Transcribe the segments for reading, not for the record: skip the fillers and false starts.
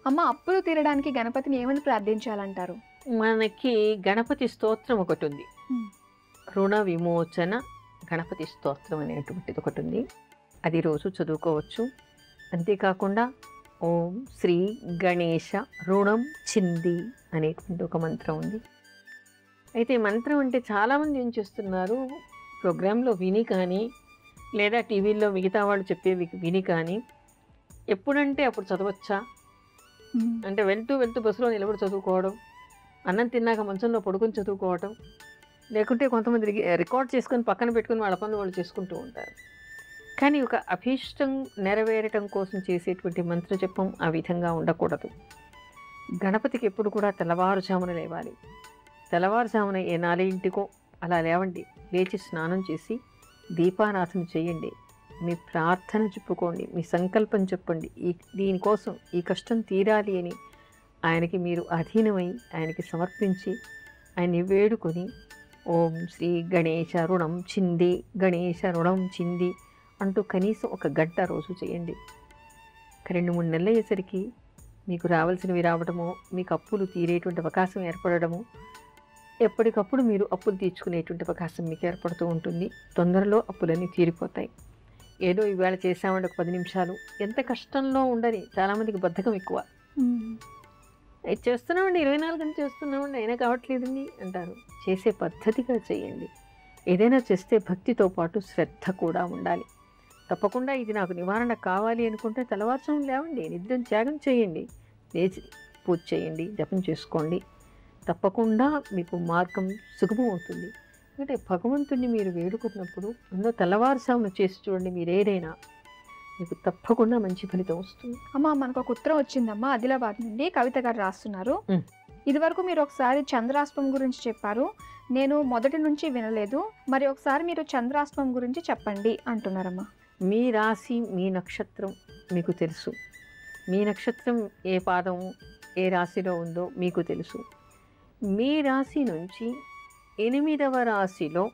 అమ్మ అప్పులు తీరడానికి గణపతిని ఏమని ప్రార్థించాలంటారు? మనకి గణపతి స్తోత్రం ఒకటుంది. హ్మ్. రుణ విమోచన గణపతి స్తోత్రం అనేటువంటిది ఒకటుంది. అది రోజు చదువుకోవచ్చు. అంతేకాకుండా ఓం శ్రీ గణేశ రుణం చింది అనేటువంటి ఒక మంత్రం ఉంది. అయితే ఈ మంత్రం అంటే చాలామంది ఏం చేస్తున్నారు, ప్రోగ్రాంలో విని కానీ లేదా టీవీల్లో మిగతా వాళ్ళు చెప్పేవి విని కానీ ఎప్పుడంటే అప్పుడు చదవచ్చా అంటే వెళ్తూ వెళ్తూ బస్సులో నిలబడి చదువుకోవడం, అన్నం తిన్నాక మంచంలో పడుకొని చదువుకోవడం, లేకుంటే కొంతమంది రికార్డ్ చేసుకొని పక్కన పెట్టుకుని వాళ్ళ పనులు వాళ్ళు చేసుకుంటూ ఉంటారు. కానీ ఒక అభీష్టం నెరవేరటం కోసం చేసేటువంటి మంత్ర జపం ఆ విధంగా ఉండకూడదు. గణపతికి ఎప్పుడు కూడా తెల్లవారుజామున లేవాలి. తెల్లవారుజామున ఏ 4 అలా లేవండి. లేచి స్నానం చేసి దీపారాధన చేయండి. మీ ప్రార్థన చెప్పుకోండి, మీ సంకల్పం చెప్పండి. దీనికోసం ఈ కష్టం తీరాలి అని ఆయనకి మీరు అధీనమై ఆయనకి సమర్పించి ఆయన్ని వేడుకొని ఓం శ్రీ గణేశ రుణం చింది గణేశ రుణం చింది అంటూ కనీసం ఒక గంట రోజు చేయండి. 2-3 నెలలు అయ్యేసరికి మీకు రావాల్సినవి రావడము, మీకు అప్పులు తీరేటువంటి అవకాశం ఏర్పడము, ఎప్పటికప్పుడు మీరు అప్పులు తీర్చుకునేటువంటి అవకాశం మీకు ఏర్పడుతూ ఉంటుంది. తొందరలో అప్పులన్నీ తీరిపోతాయి. ఏదో ఇవాళ చేసామంటే ఒక 10 నిమిషాలు, ఎంత కష్టంలో ఉండని. చాలామందికి బద్ధకం ఎక్కువ. ఇది చేస్తున్నామండి, 24 గంటలు చేస్తున్నామండి, అయినా కావట్లేదండి అంటారు. చేసే పద్ధతిగా చేయండి. ఏదైనా చేస్తే భక్తితో పాటు శ్రద్ధ కూడా ఉండాలి. తప్పకుండా ఇది నాకు నివారణ కావాలి అనుకుంటే తెల్లవారుజామున లేవండి, నిద్రను త్యాగం చేయండి, లేచి పూజ చేయండి, జపం చేసుకోండి. తప్పకుండా మీకు మార్గం సుగమం అవుతుంది. ఎందుకంటే భగవంతుడిని మీరు వేడుకున్నప్పుడు అందులో తెల్లవారుజామున చేసి చూడండి, మీరు ఏదైనా మీకు తప్పకుండా మంచి ఫలితం వస్తుంది. అమ్మ మనకు ఒక ఉత్తరం వచ్చిందమ్మా, ఆదిలాబాద్ నుండి కవిత గారు రాస్తున్నారు. మ్. ఇదివరకు మీరు ఒకసారి చంద్రాష్టమం గురించి చెప్పారు, నేను మొదటి నుంచి వినలేదు, మరి ఒకసారి మీరు చంద్రాష్టమం గురించి చెప్పండి అంటున్నారమ్మా. మీ రాశి మీ నక్షత్రం మీకు తెలుసు. మీ నక్షత్రం ఏ పాదం ఏ రాశిలో ఉందో మీకు తెలుసు. మీ రాశి నుంచి 8వ రాశిలో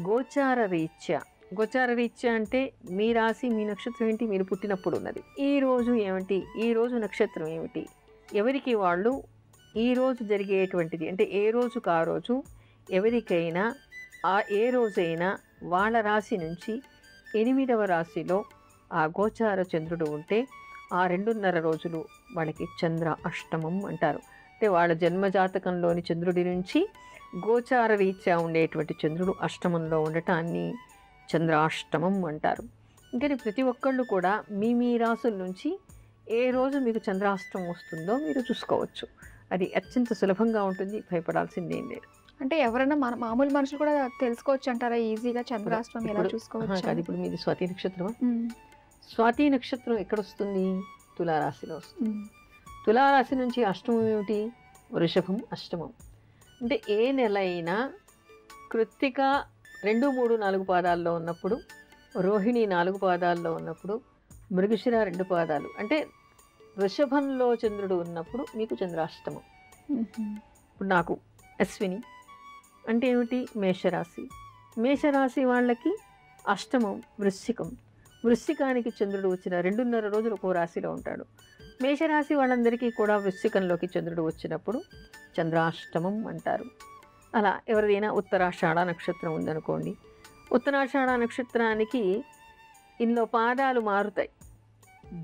గోచార రీత్యా అంటే మీ రాశి మీ నక్షత్రం ఏంటి, మీరు పుట్టినప్పుడు ఉన్నది, ఈ రోజు ఏమిటి, ఈ రోజు నక్షత్రం ఏమిటి, ఎవరికి వాళ్ళు ఈ రోజు జరిగేటువంటిది అంటే ఏ రోజుకు ఆ రోజు ఎవరికైనా ఏ రోజైనా వాళ్ళ రాశి నుంచి 8వ రాశిలో ఆ గోచార చంద్రుడు ఉంటే ఆ 2.5 రోజులు వాళ్ళకి చంద్ర అష్టమం అంటారు. అంటే వాళ్ళ జన్మజాతకంలోని చంద్రుడి నుంచి గోచార రీత్యా ఉండేటువంటి చంద్రుడు అష్టమంలో ఉండటాన్ని చంద్రాష్టమం అంటారు. ఇంకా ప్రతి ఒక్కళ్ళు కూడా మీ రాసుల నుంచి ఏ రోజు మీకు చంద్రాష్టమం వస్తుందో మీరు చూసుకోవచ్చు. అది అత్యంత సులభంగా ఉంటుంది, భయపడాల్సిందేం లేదు. అంటే ఎవరైనా మామూలు మనుషులు కూడా తెలుసుకోవచ్చు అంటారా ఈజీగా చంద్రాష్టమం ఎలా చూసుకోవచ్చు? అది ఇప్పుడు మీది స్వాతి నక్షత్రమా? స్వాతి నక్షత్రం ఎక్కడొస్తుంది? తులారాశిలో వస్తుంది. తులారాశి నుంచి అష్టమం ఏమిటి? వృషభం అష్టమం. అంటే ఏ నెల అయినా కృత్తిక 2, 3, 4 పాదాల్లో ఉన్నప్పుడు, రోహిణి 4 పాదాల్లో ఉన్నప్పుడు, మృగశిర 2 పాదాలు అంటే వృషభంలో చంద్రుడు ఉన్నప్పుడు మీకు చంద్రాష్టమం. ఇప్పుడు నాకు అశ్విని అంటే ఏమిటి? మేషరాశి వాళ్ళకి అష్టమం వృశ్చికం. వృశ్చికానికి చంద్రుడు వచ్చిన 2.5 రోజులు ఒక్కో రాశిలో ఉంటాడు. మేషరాశి వాళ్ళందరికీ కూడా వృశ్చికంలోకి చంద్రుడు వచ్చినప్పుడు చంద్రాష్టమం అంటారు. అలా ఎవరిదైనా ఉత్తరాషాఢ నక్షత్రం ఉందనుకోండి, ఉత్తరాషాఢ నక్షత్రానికి ఇందులో పాదాలు మారుతాయి.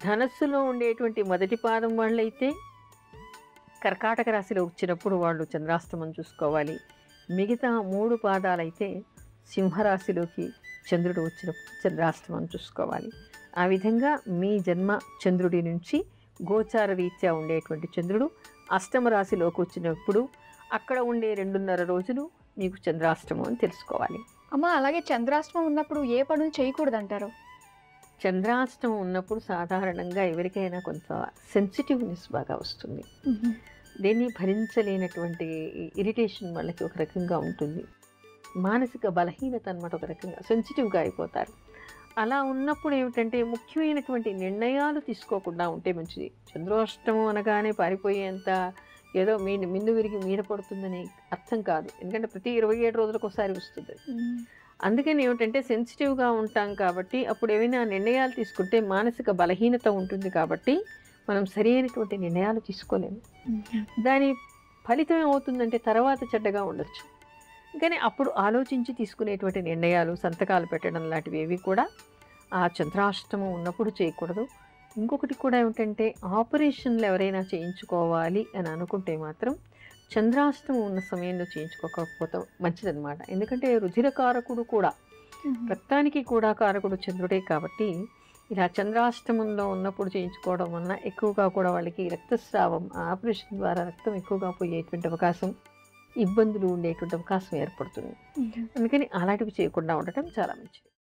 ధనస్సులో ఉండేటువంటి మొదటి పాదం వాళ్ళైతే కర్కాటక రాశిలో వచ్చినప్పుడు వాళ్ళు చంద్రాష్టమం చూసుకోవాలి. మిగతా 3 పాదాలైతే సింహరాశిలోకి చంద్రుడు వచ్చినప్పుడు చంద్రాష్టమం చూసుకోవాలి. ఆ విధంగా మీ జన్మ చంద్రుడి నుంచి గోచార రీత్యా ఉండేటువంటి చంద్రుడు అష్టమ రాశిలోకి వచ్చినప్పుడు అక్కడ ఉండే 2.5 రోజులు మీకు చంద్రాష్టమం అని తెలుసుకోవాలి. అమ్మ అలాగే చంద్రాష్టమం ఉన్నప్పుడు ఏ పనులు చేయకూడదు అంటారు? చంద్రాష్టమం ఉన్నప్పుడు సాధారణంగా ఎవరికైనా కొంత సెన్సిటివ్నెస్ బాగా వస్తుంది. దీన్ని భరించలేనటువంటి ఇరిటేషన్ వాళ్ళకి ఒక రకంగా ఉంటుంది. మానసిక బలహీనత అన్నమాట, ఒక రకంగా సెన్సిటివ్గా అయిపోతారు. అలా ఉన్నప్పుడు ఏమిటంటే ముఖ్యమైనటువంటి నిర్ణయాలు తీసుకోకుండా ఉంటే మంచిది. చంద్రాష్టమం అనగానే పారిపోయేంత ఏదో మిన్ను విరిగి మీద పడుతుందని అర్థం కాదు. ఎందుకంటే ప్రతి 27 రోజులకు ఒకసారి వస్తుంది. అందుకని ఏమిటంటే సెన్సిటివ్గా ఉంటాం కాబట్టి అప్పుడు ఏమైనా నిర్ణయాలు తీసుకుంటే మానసిక బలహీనత ఉంటుంది. కాబట్టి మనం సరైనటువంటి నిర్ణయాలు తీసుకోలేము. దాని ఫలితం ఏమవుతుందంటే తర్వాత చెడ్డగా ఉండొచ్చు. కానీ అప్పుడు ఆలోచించి తీసుకునేటువంటి నిర్ణయాలు, సంతకాలు పెట్టడం లాంటివి ఏవి కూడా ఆ చంద్రాష్టమం ఉన్నప్పుడు చేయకూడదు. ఇంకొకటి కూడా ఏమిటంటే ఆపరేషన్లు ఎవరైనా చేయించుకోవాలి అని అనుకుంటే మాత్రం చంద్రాష్టమం ఉన్న సమయంలో చేయించుకోకపోతే మంచిదన్నమాట. ఎందుకంటే రుధిరకారకుడు కూడా, రక్తానికి కూడా కారకుడు చంద్రుడే కాబట్టి ఇలా చంద్రాష్టమంలో ఉన్నప్పుడు చేయించుకోవడం వలన ఎక్కువగా కూడా వాళ్ళకి రక్తస్రావం, ఆపరేషన్ ద్వారా రక్తం ఎక్కువగా పోయేటువంటి అవకాశం, ఇబ్బందులు ఉండేటువంటి అవకాశం ఏర్పడుతుంది. అందుకని అలాంటివి చేయకుండా ఉండటం చాలా మంచిది.